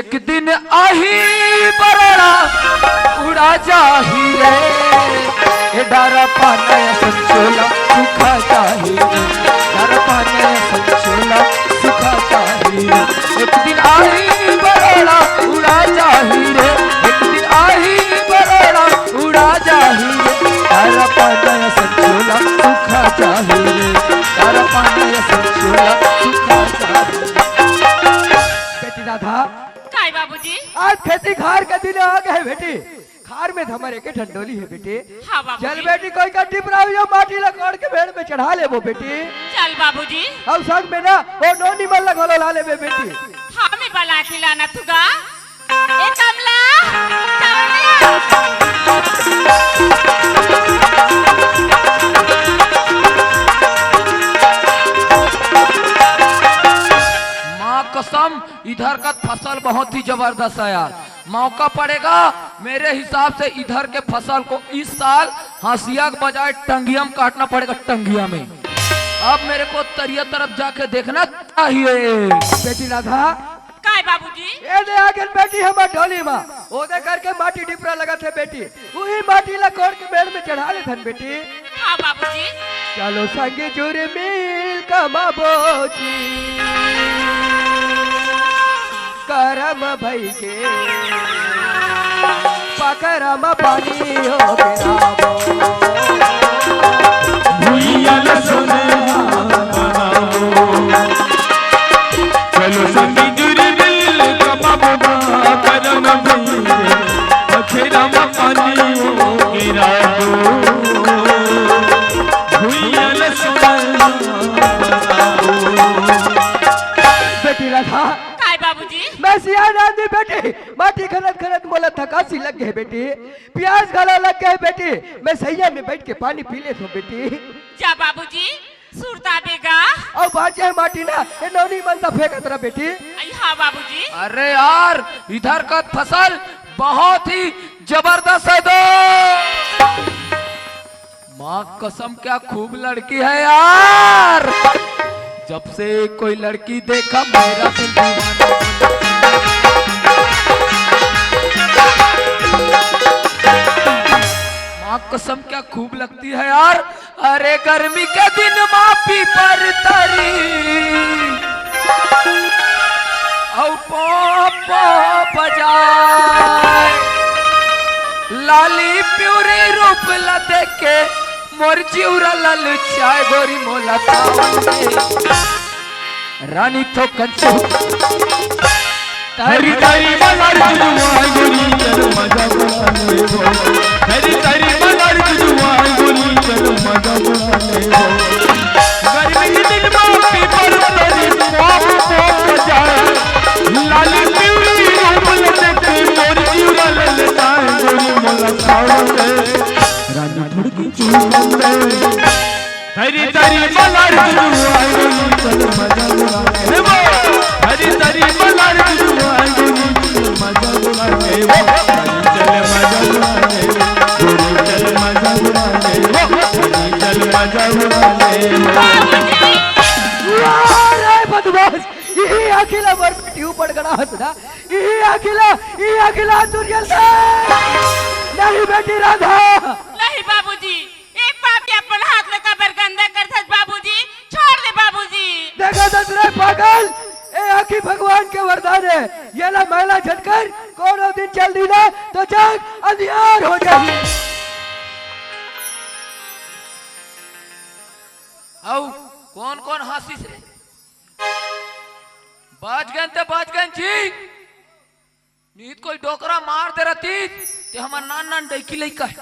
एक दिन आही बरड़ा उड़ा जाही रे ए डारा पाने संचोला सुखा जाही रे डारा पाने संचोला सुखा जाही रे एक दिन आही बरड़ा उड़ा जाही रे एक दिन आही बरड़ा उड़ा जाही रे डारा पाने संचोला सुखा जाही रे डारा पाने संचोला सुखा जाही बेटी राधा काय बाबूजी आज खेती खार का दिन आ गए बेटी खार में हमारे के ठंडोली है बेटी हाँ बाबूजी चल बेटी कोई का टिपराव जो माटी लकोड़ के भेड़ में चढ़ा ले वो बेटी चल बाबूजी अब संग में ना वो नोनी मल लगोलो ला ले बेटी हमें बला खिलाना तुगा ए कमला कमला कसम इधर का फसल बहुत ही जबरदस्त है यार मौका पड़ेगा मेरे हिसाब से इधर के फसल को इस साल हंसिया के बजाय टंगिया में काटना पड़ेगा टंगिया में अब मेरे को तरिया तरफ जाके देखना चाहिए बेटी राधा काय बाबूजी ये ले आगे बेटी हमार ढोली मां ओदे करके माटी डिपरा लगा थे बेटी वही माटी लकोड़ के पेड़ में चढ़ा ले थन बेटी हाँ बाबूजी चलो संगे जुरे मिल कमाबोची करम भई के पकरम पानी हो गिराबो भुइया न सुने चलो संगी जुरी दिल कमाबो करम भई पकरम पानी हो गिराबो भुइया न सुने बेटी राधा बाबूजी मैं सियान आदमी बेटी माटी खनत खनत मोला थकासी लग गए बेटी प्यास गला लग गए बेटी मैं सैया में बैठ के पानी पी ले तो बेटी जा बाबूजी सुरता बेगा और बाजे माटी ना ये नौनी मनता फेंकत रहा बेटी हाँ बाबूजी अरे यार इधर का फसल बहुत ही जबरदस्त है दो माँ कसम क्या खूब लड़की है यार जब से कोई लड़की देखा मेरा दिल दीवाना माँ कसम क्या खूब लगती है यार अरे गर्मी के दिन मापी पर तरी औ पो बजाए लाली प्यूरी रूप ला देखे मोर जीवरा लल चाय गोरी मोला रानी तो कंचो हरी तारी मगर जुआई गोरी चल मजा बुलाने हो हरी तारी मगर जुआई गोरी चल मजा बुलाने हो गर्मी के दिन मापी पर तेरी पॉप बजाए लाली प्यूरी रूप लते मोर जीवरा लल चाय गोरी मोला खावे रानी थोड़ी चूमे हरी तारी मगर जुआई गोरी चल मजा बुलाने हो हरी तारी मगर जुआई गोरी चल मजा बुलाने हो चल मजा बुलाने गोरी चल मजा बुलाने हो चल मजा बुलाने अरे बदमाश ये अकेला मर बेटी ऊपर गड़ा हंसना ये अकेला दुनिया से नहीं बेटी राधा नहीं बाबूजी एक बाप अपन हाथ में कबर गंदा करथस बाबूजी छोड़ दे बाबूजी देखा दसरे पागल ए आखी भगवान के वरदान है ये ला महिला झटकर कोनो दिन चल दी ना तो जग अंधियार हो जाएगी औ कौन कौन हंसी से बाज गए जी नीत कोई डोकरा मार दे रही ते हमर नान नान डैकी लइका है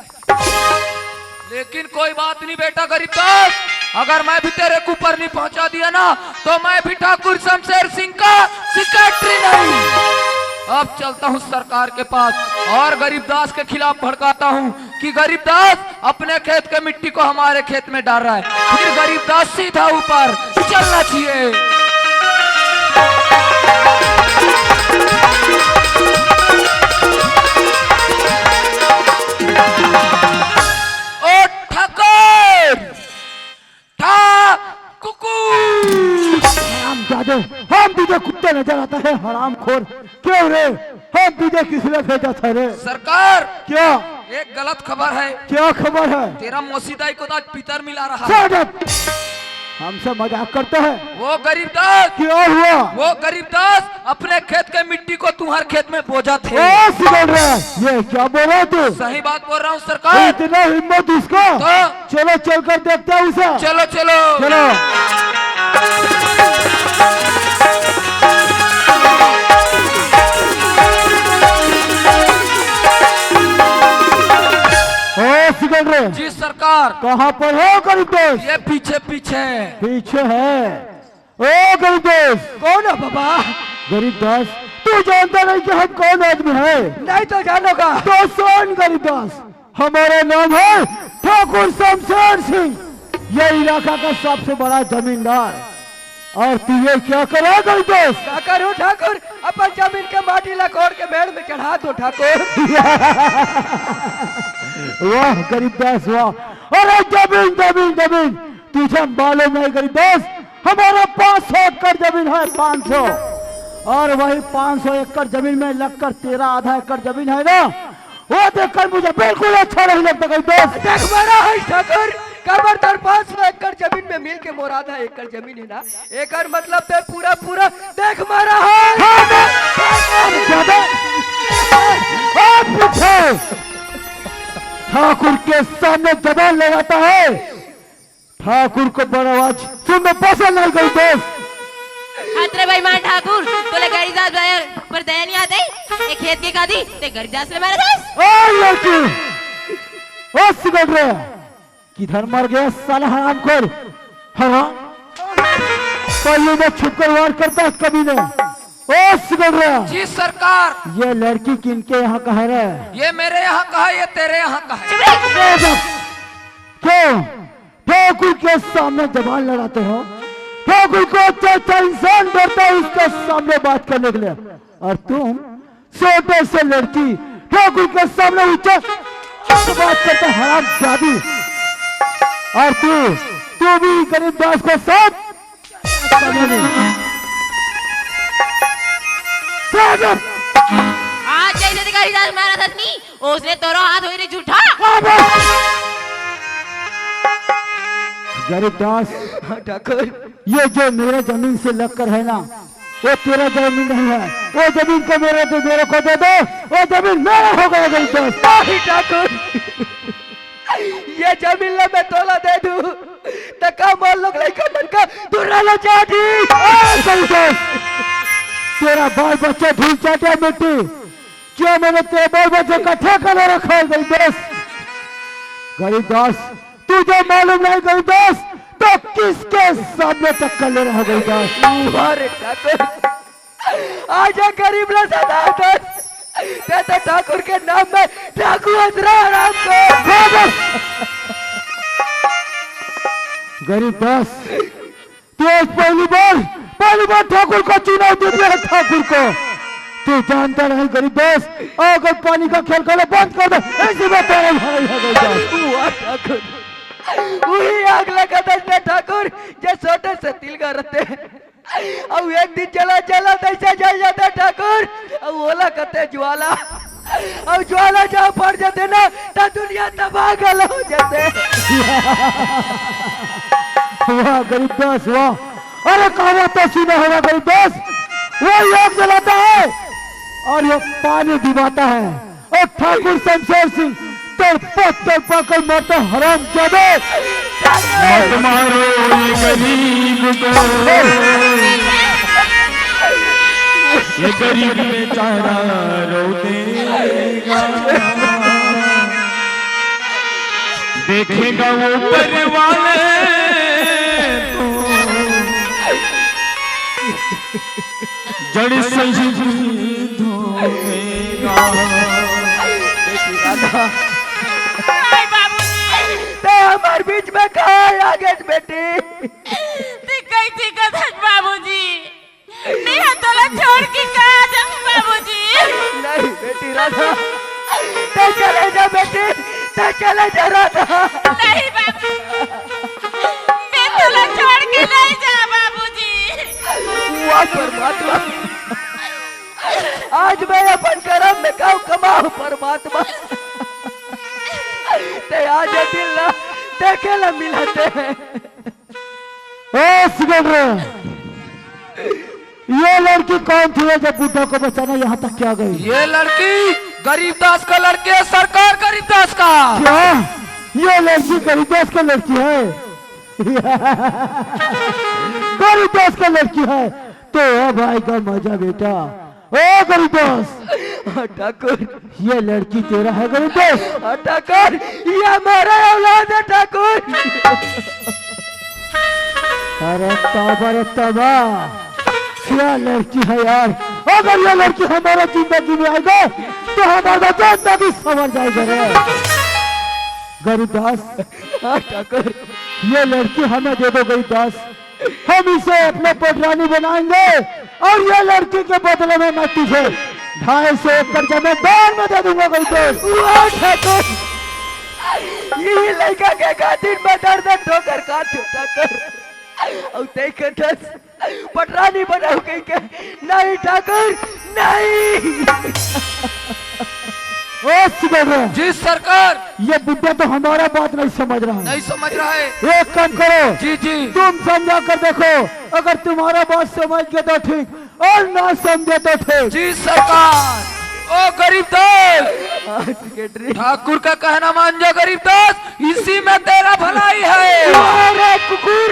लेकिन कोई बात नहीं बेटा गरीबदास अगर मैं भी तेरे को ऊपर नहीं पहुंचा दिया ना तो मैं भी ठाकुर शमशेर सिंह का सेक्रेटरी नहीं अब चलता हूं सरकार के पास और गरीबदास के खिलाफ भड़काता हूं कि गरीबदास अपने खेत के मिट्टी को हमारे खेत में डाल रहा है फिर गरीबदास सीधा ऊपर चलना चाहिए दे, हम तुझे कुत्ते नजर आता है हरामखोर। क्यों रे, हम तुझे किसने भेजा था रे? सरकार क्या? एक गलत खबर है। क्या खबर है? तेरा मौसीदाई को आज पितर मिला रहा है। Shut up! हमसे मजाक करता है? वो गरीब दास, क्या हुआ? वो गरीब दास अपने खेत के मिट्टी को तुम्हारे खेत में बोझा थे। ओ सिगल रहा है, ये क्या बोल रहा है तू? सही बात बोल रहा हूँ सरकार। इतना हिम्मत उसका? तो चलो चलकर देखते हैं उसे। चलो चलो चलो। सिकल रहे जी सरकार। कहाँ पर हो गरीब दोस्त? ये पीछे पीछे पीछे है। ओ गरीब दोस्त, कौन है बाबा? गरीब दोस्त, तू जानता नहीं कि हम कौन आदमी है? नहीं तो जानोगा तो सुन गरीब दोस्त, हमारा नाम है ठाकुर शमशेर सिंह, ये इलाका का सबसे बड़ा जमींदार। और तू ये क्या करा गरीब दोस्त? क्या करूं ठाकुर? अपन जमीन के माटी लकोड़ के मेड़ में चढ़ा दो ठाकुर। वाह गरीब दास वाह। अरे जमीन जमीन जमीन, तुझे मालूम नहीं गरीब दोस्त, हमारा 500 एकड़ जमीन है, 500। और वही 500 एकड़ जमीन में लगकर तेरा आधा एकड़ जमीन है ना, वो देखकर मुझे बिल्कुल अच्छा नहीं लगता गरीब दोस्त। देख मेरा है ठाकुर, खबरदार 500 एकड़ जमीन में मिल के मोर आधा एकड़ जमीन है ना, एकड़ मतलब तो पूरा पूरा देख मारा है। ठाकुर के सामने जबान लगाता है, ठाकुर को बड़ा आवाज सुनना पसंद नहीं गई दोस्त। हाथरे भाई मान ठाकुर तोले गरीदास बायर पर दया नहीं आते एक खेत के कादी ते गरीदास ले मारा दास। ओ लड़की, ओ सिगल रे, किधर मर गया साला हरामखोर? हाँ पहले में छुपकर वार करता है कभी ने। ओ सिगल रे, जी सरकार। ये लड़की किनके यहाँ का है रे? ये मेरे यहाँ का है, ये तेरे यहाँ का है। क्यों ठाकुर के सामने जबान लड़ाते हो? ठाकुर को अच्छा अच्छा इंसान डरता है उसके सामने बात करने के लिए, और तुम छोटे से लड़की ठाकुर के सामने ऊंचा बात करते हराम जादू। और तू भी गरीब दास को साथ आज जैसे ते गरीदास मारा दास नी उसने तोरो हाथ होई रे झूठा। गरीब दास ठाकुर, ये जो मेरे जमीन से लगकर है ना, वो तेरा जमीन नहीं है, वो जमीन को मेरे को दे दो, वो जमीन मेरा हो गया गरीब दास। ठाकुर ये जमीन ले मैं तोला दे दूं तो का मान लोग लड़का मन का दुर्रा चाटी। तेरा बाल बच्चा धूल चाटे मिट्टी, क्यों मैंने तेरे बाल बच्चे का ठेका ले रखा है गरीब दास? गरीब दास तुझे मालूम नहीं गरीब दास, तो किसके सामने टक्कर ले रहा गरीब दास? अरे ठाकुर आजा गरीब ला सदा दास, तो ठाकुर के नाम में ठाकुर राम को। गरीब दास तू पहली बार ठाकुर को चुनौती दिया है। ठाकुर को तू जानता नहीं गरीब दास, अगर पानी का खेल कर बंद कर दो ऐसी बात है गरीब दास। ठाकुर वही आग लगा था ठाकुर जो छोटे से तिल का रहते हैं, अब एक दिन चला चला ऐसा जल जाता ठाकुर, अब ओला कहते ज्वाला, अब ज्वाला जहाँ पड़ जाते ना तो दुनिया तबाह गल हो जाते। वाह गरीब दास वाह। अरे कहा तो सुना होगा गरीब दास, वो आग जलाता है और ये पानी दिवाता है, और ठाकुर शमशेर सिंह तड़पा कर मरता हराम जादे। मत मारो ये गरीब को, ये गरीब बेचारा रो देगा, देखेगा वो ऊपर वाले तो जड़ शहीद होगा। हमारे बीच में कहा आ गए बेटी? कैसी कथन बाबूजी, मेरा तोला छोड़ के कहा जाऊं बाबूजी? नहीं बेटी राधा, ते चले जा बेटी, ते चले जा राधा। नहीं बाबू, मैं तोला छोड़ के नहीं जा बाबूजी। परमात्मा ते आज ये दिल ना देखे ला मिलाते हैं। ए सिकंदर, ये लड़की कौन थी जो बुड्ढा को बचाना यहाँ तक क्या गई? ये लड़की गरीबदास का लड़की है सरकार, गरीबदास का। क्या ये लड़की गरीबदास का लड़की है? गरीबदास का लड़की है तो अब आएगा मजा बेटा। ओ गरीबदास, ठाकुर ये लड़की तेरा है गरीबदास? ठाकुर ये हमारा औलाद है ठाकुर। अरे तौबा क्या लड़की है यार। अगर ये लड़की हमारा जिंदगी में आएगा तो हमारा जिंदगी संवर जाएगा रे गरीबदास। ठाकुर ये लड़की हमें दे दो गरीबदास, हम इसे अपने पटरानी बनाएंगे और ये लड़की के बदले में मैं तुझे 250 एकड़ जमीन दान में दे दूंगा गरीबदास। वाह ठाकुर, ये लड़का के खातिर में दर्द ठोकर काटू ठाकुर और देखे दस पटरानी बनाऊ कहीं के। नहीं ठाकुर नहीं। ओ सिकंदर, जी सरकार। ये बुड्ढा तो हमारा बात नहीं समझ रहा है। नहीं समझ रहा है। एक काम करो, जी जी तुम समझा कर देखो, अगर तुम्हारा बात समझ गया तो ठीक और ना समझे तो ठीक। जी सरकार। ओ गरीबदास, ठाकुर का कहना मान जा गरीबदास, इसी में तेरा भलाई है। अरे कुकुर,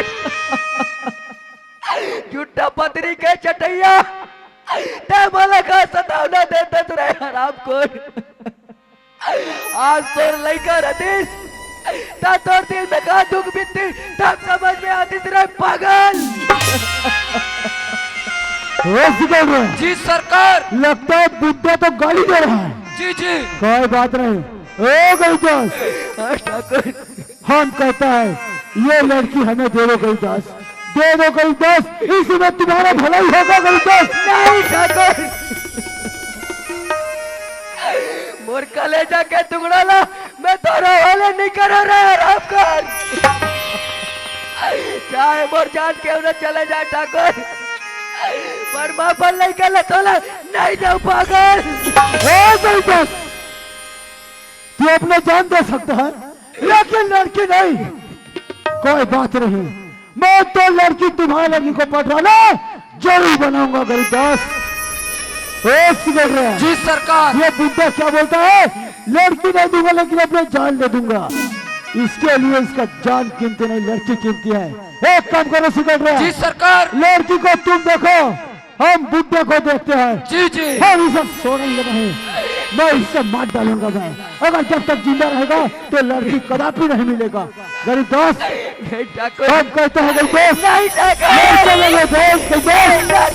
झूठा पत्री के चटैया ते मला का सतावना देता तुरे हराम खोर। आज तोर लइका रतीश ता तोर दिल में का दुख बीती तब समझ में आती तेरे पागल। ओ सिकंदर, जी सरकार। लगता है बुड्ढा तो गाली दे रहा है। जी जी कोई बात नहीं। ओ गरीबदास, ठाकुर हम कहता है ये लड़की हमें दे दो गरीबदास, दे दो गरीबदास, इसमें तुम्हारा भलाई होगा गरीबदास। नहीं ठाकुर, मोर कलेजा के टुकड़ा ला मैं तोरा वाले नहीं करा रहा हराम कर। चाहे मोर जान के उन्हें चले जाए ठाकुर, पर माफल नहीं कर ले तोला नहीं जाओ पागल। ओ गरीबदास, तू अपने जान दे सकता है लेकिन लड़की नहीं। कोई बात नहीं, मैं तो लड़की तुम्हारी लड़की को पटराना जरूर बनाऊंगा गरीबदास। ओ सिकंदर, जी सरकार। ये बुड्ढा क्या बोलता है? लड़की नहीं दूंगा लेकिन अपने जान दे दूंगा। इसके लिए इसका जान कीमती नहीं, लड़की कीमती है। एक काम करो सिकंदर, जी सरकार। लड़की को तुम देखो, हम बुड्ढे को देखते हैं। जी जी हम इसे छोड़ेंगे नहीं, मैं इससे मार डालूंगा मैं। अगर जब तक जिंदा रहेगा तो लड़की कदापि नहीं मिलेगा गरीबदास। नहीं ठाकुर, हम कहते हैं गरीबदास, नहीं ठाकुर, नहीं चलेंगे दोस्त, गरीबदास,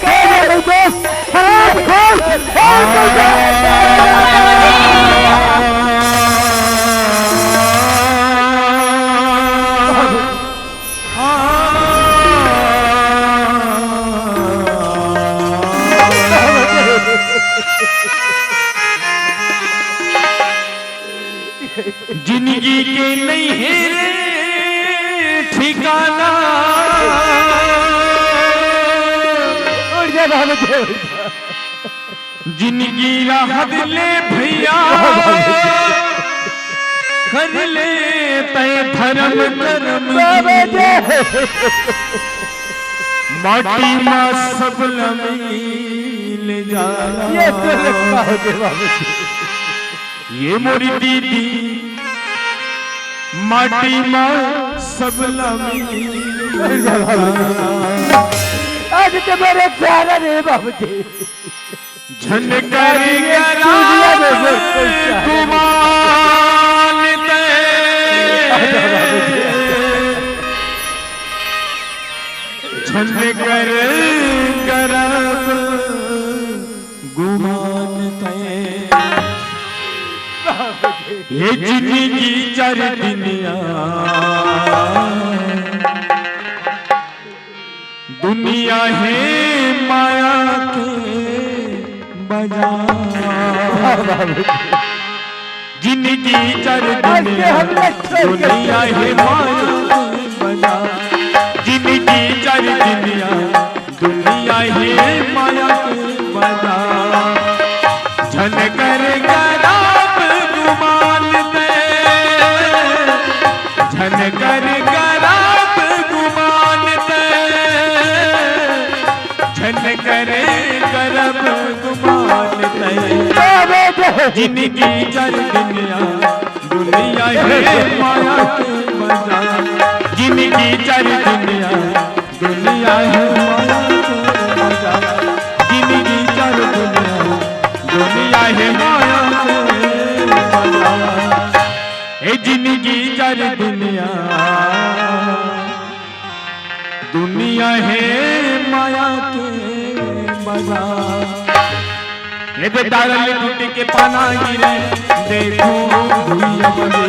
गरीबदास, हराम खोर, जिंदगी के नहीं है ठिकाना, जिंदगी राहत ले भैया कर ले तय धर्म धर्म माटी माँ सब लमील जाला। ये मोरी दीदी माटी माँ सब लमील जाला। आज तो मेरे प्यारा रे बाबू जी झनकर झनकर करब गुमान तय। ये जिंदगी चार दुनिया दुनिया है माया के बाजार। जिंदगी चार दुनिया दुनिया है माया के बाजार। जिंदगी चार दुनिया दुनिया है माया के बाजार। झनकर गरा करे करब गुमान तय जिंदगी जर दुनिया दुनिया है माया के मजा जिंदगी जर दुनिया दुनिया है माया के मजा जिंदगी जर दुनिया दुनिया है माया के मजा ए जिंदगी जर दुनिया दुनिया है माया के मजा ये बेदारल टूट के पाना गिरे देखो भूया बजे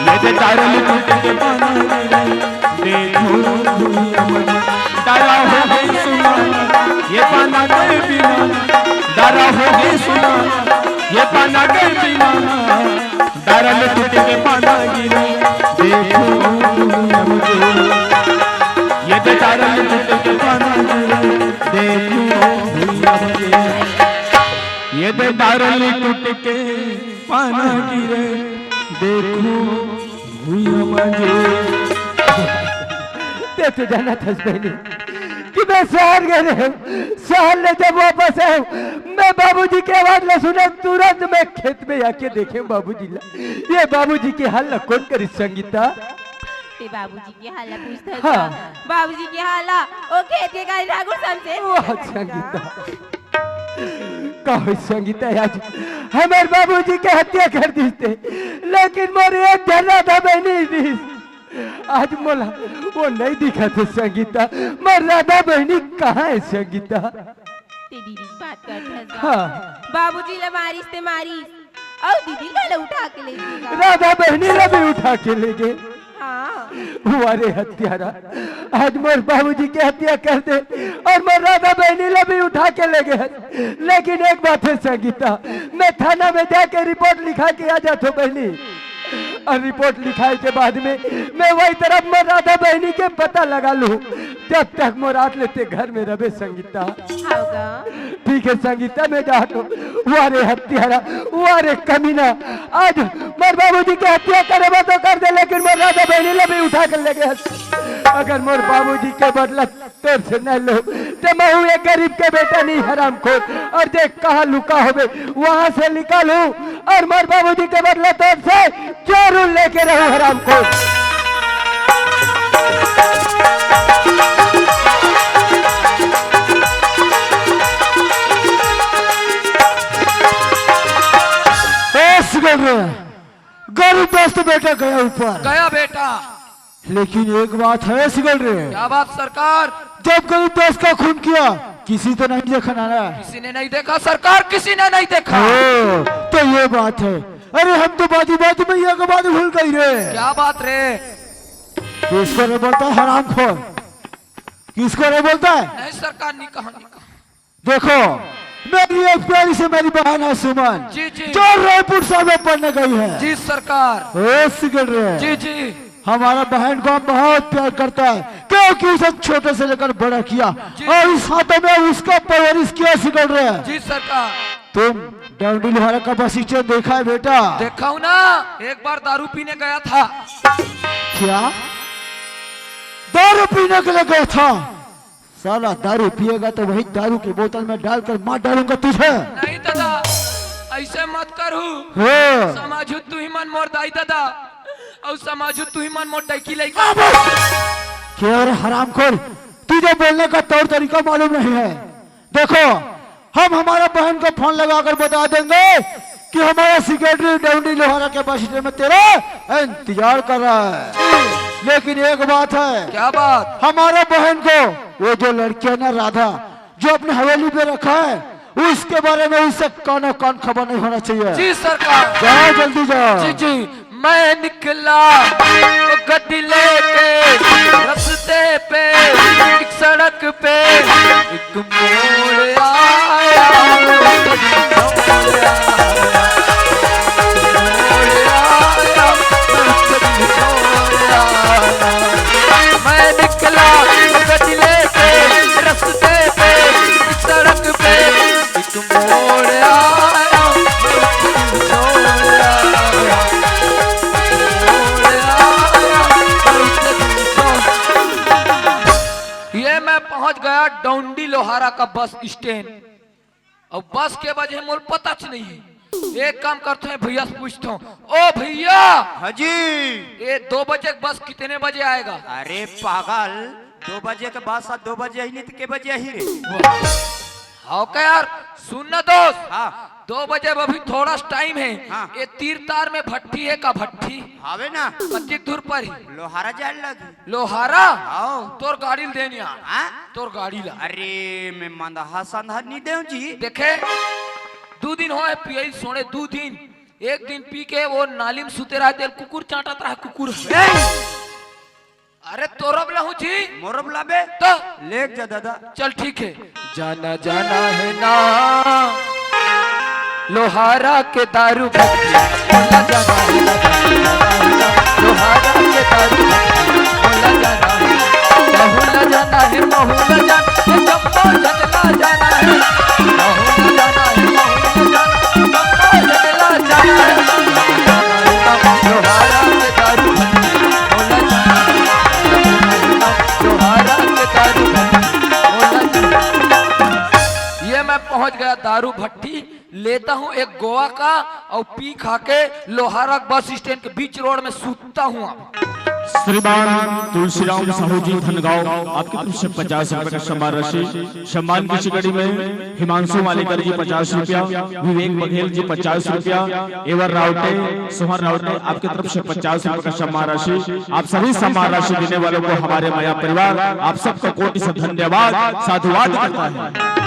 ये बेदारल टूट के पाना गिरे देखो भूया बजे डारा हो गई सुना ये पाना गए बिना डारा हो गई सुना ये पाना गए बिना दारल टूट के पाना गिरे देखो भूया बजे ये बेदारल टूट के पाना गिरे देखो भूया बजे ये बेदारल टूट के पाना गिरे देखो भूया बजे तो जाना था बहनी कि मैं शहर गए शहर ले जब वापस आए मैं बाबूजी की आवाज न सुने तुरंत मैं खेत में आके देखे बाबूजी ये बाबूजी की हाल न कौन करी संगीता ते बाबूजी की हाला पूछता हाँ। बाबूजी की हाला ओ खेत के गाय ठाकुर समझे वाह संगीता कहो संगीता आज हमारे बाबूजी के हत्या कर दी थे लेकिन मोरे एक झरना था बहनी आज मोला वो नहीं दिखा थे संगीता मर राधा बहनी कहाँ है संगीता ते दीदी की बात करता हाँ बाबूजी ले मारिस ते मारिस और दीदी ले उठा के ले गया राधा बहनी ने भी उठा के ले गए हाँ हमारे हत्यारा आज मोर बाबूजी की हत्या कर दे और मोर राधा बहनी ने भी उठा के ले गए लेकिन एक बात है संगीता मैं थाना में जाके रिपोर्ट लिखा के आ जाता बहनी और रिपोर्ट लिखाए के बाद में मैं वही तरफ मोर राधा बहनी के पता लगा लूं जब तक मोरात लेते घर में रहे संगीता होगा ठीक है संगीता में जाटो वारे हत्यारा वारे कमीना आज मोर बाबूजी की हत्या करे तो कर दे लेकिन मोर राधा बहनी ने भी उठा कर ले गए अगर मोर बाबूजी के बदला तोर से न लो तो मैं हूँ एक गरीब के बेटा नहीं हराम खोर और देख कहाँ लुका हो वहां से निकालू और मोर बाबूजी के बदला तोर से जरूर लेके रहूं हराम खोर गरीब दोस्त बेटा गया ऊपर गया बेटा। लेकिन एक बात है सिगल रे क्या बात सरकार? जब गरीब दोस्त का खून किया किसी तो नहीं देखा ना किसी ने नहीं देखा सरकार, किसी ने नहीं देखा। तो ये बात है। अरे हम तो बाजी बाजी में ये बात भूल गई रे। क्या बात रे? किसको रे बोलता है हरामखोर? किसको रे बोलता है? नहीं सरकार, नहीं कहा, नहीं कहा। देखो मेरी एक प्यारी से मेरी बहन है सुमन जी जी जो रायपुर साहब में पढ़ने गई है। जी सरकार। सिगल रे जी जी हमारा बहन को हम बहुत प्यार करता है क्योंकि उसे छोटे से लेकर बड़ा किया और इस हाथों में उसका परवरिश किया सिगल रे। जी सरकार। तुम डाउडी लोहारा का बसीचा देखा है बेटा? देखा हूँ ना, एक बार दारू पीने गया था। क्या दारू पीने के लिए गया था? साला दारू पिएगा तो वही दारू की बोतल में डालकर मार डालूंगा तुझे। नहीं दादा, ऐसे मत करू। समाजू तू ही मन मोर दाई दादा और समाजू तू ही मन मोर डाइकी लइका। क्या रे हरामखोर, तुझे बोलने का तौर तरीका मालूम नहीं है। देखो हम हमारा बहन को फोन लगाकर बता देंगे कि हमारा सेक्रेटरी डाउडी लोहारा के बस स्टैंड में तेरा इंतजार कर रहा है। लेकिन एक बात है। क्या बात? हमारा बहन को वो जो लड़की है ना राधा जो अपने हवेली पे रखा है उसके बारे में उससे कानो कान खबर नहीं होना चाहिए। जी सरकार। जाओ जल्दी जाओ। जी जी मैं निकला तो गड्डी लेके रास्ते पे एक सड़क पे एक मोड़ आया, मैं निकला तो गड्डी लेके रास्ते पे एक सड़क पे एक मोड़ आया, पहुंच गया डौंडी लोहारा का बस स्टैंड। और बस के वजह मोल पता नहीं है। एक काम करते हैं भैया से पूछता हूँ, ओ भैया हाजी। ये 2 बजे बस कितने बजे आएगा? अरे पागल, 2 बजे के बाद 2 बजे ही नहीं तो के बजे ही रे। हाँ क्या यार, सुनना दोस्त। हाँ 2 बजे अभी थोड़ा टाइम है। हाँ। ये तीर तार में भट्टी है का भट्टी आवे ना, कच्ची दूर पर ही लोहारा जाए लगी। लोहारा। आओ तोर गाड़ी देनी आ, हाँ? तोर गाड़ी ला। अरे मैं मंदहा संधा नहीं दे जी। देखे 2 दिन हो पियई सोने 2 दिन। एक दिन पी के वो नाली में सुते रहते, कुकुर चाटत रहा कुकुर। अरे तोरब लहू जी मोरब लाबे तो लेक जा दादा। चल ठीक है। जाना जाना है ना लोहारा के दारू भट्टी, बोला जाना है ना, लोहारा के दारू भट्टी, बोला जाना है, बहुला जाना है, बहुला जाना है, चंपा झटला जाना है, बहुला जाना है, बहुला जाना है, चंपा झटला जाना है, लोहारा के दारू भट्टी, बोला जाना है, लोहारा के दारू भट्टी, बोला जाना है। ये मैं पहुंच गया दारू भट्टी, लेता हूँ एक गोवा का और पी खा के लोहारा बस स्टैंड के बीच रोड में सूतता हूँ। श्रीमान तुलसीराम साहू जी धनगांव आपकी तरफ से 50 रुपए का सम्मान राशि। सम्मान की चिकड़ी में हिमांशु मालेकर जी 50 रुपया, विवेक बघेल जी 50 रुपया, एवर रावटे सोहन रावटे आपकी तरफ से 50 रुपए का सम्मान राशि। आप सभी सम्मान राशि देने वालों को हमारे माया परिवार आप सबका कोटि से धन्यवाद साधुवाद करता है।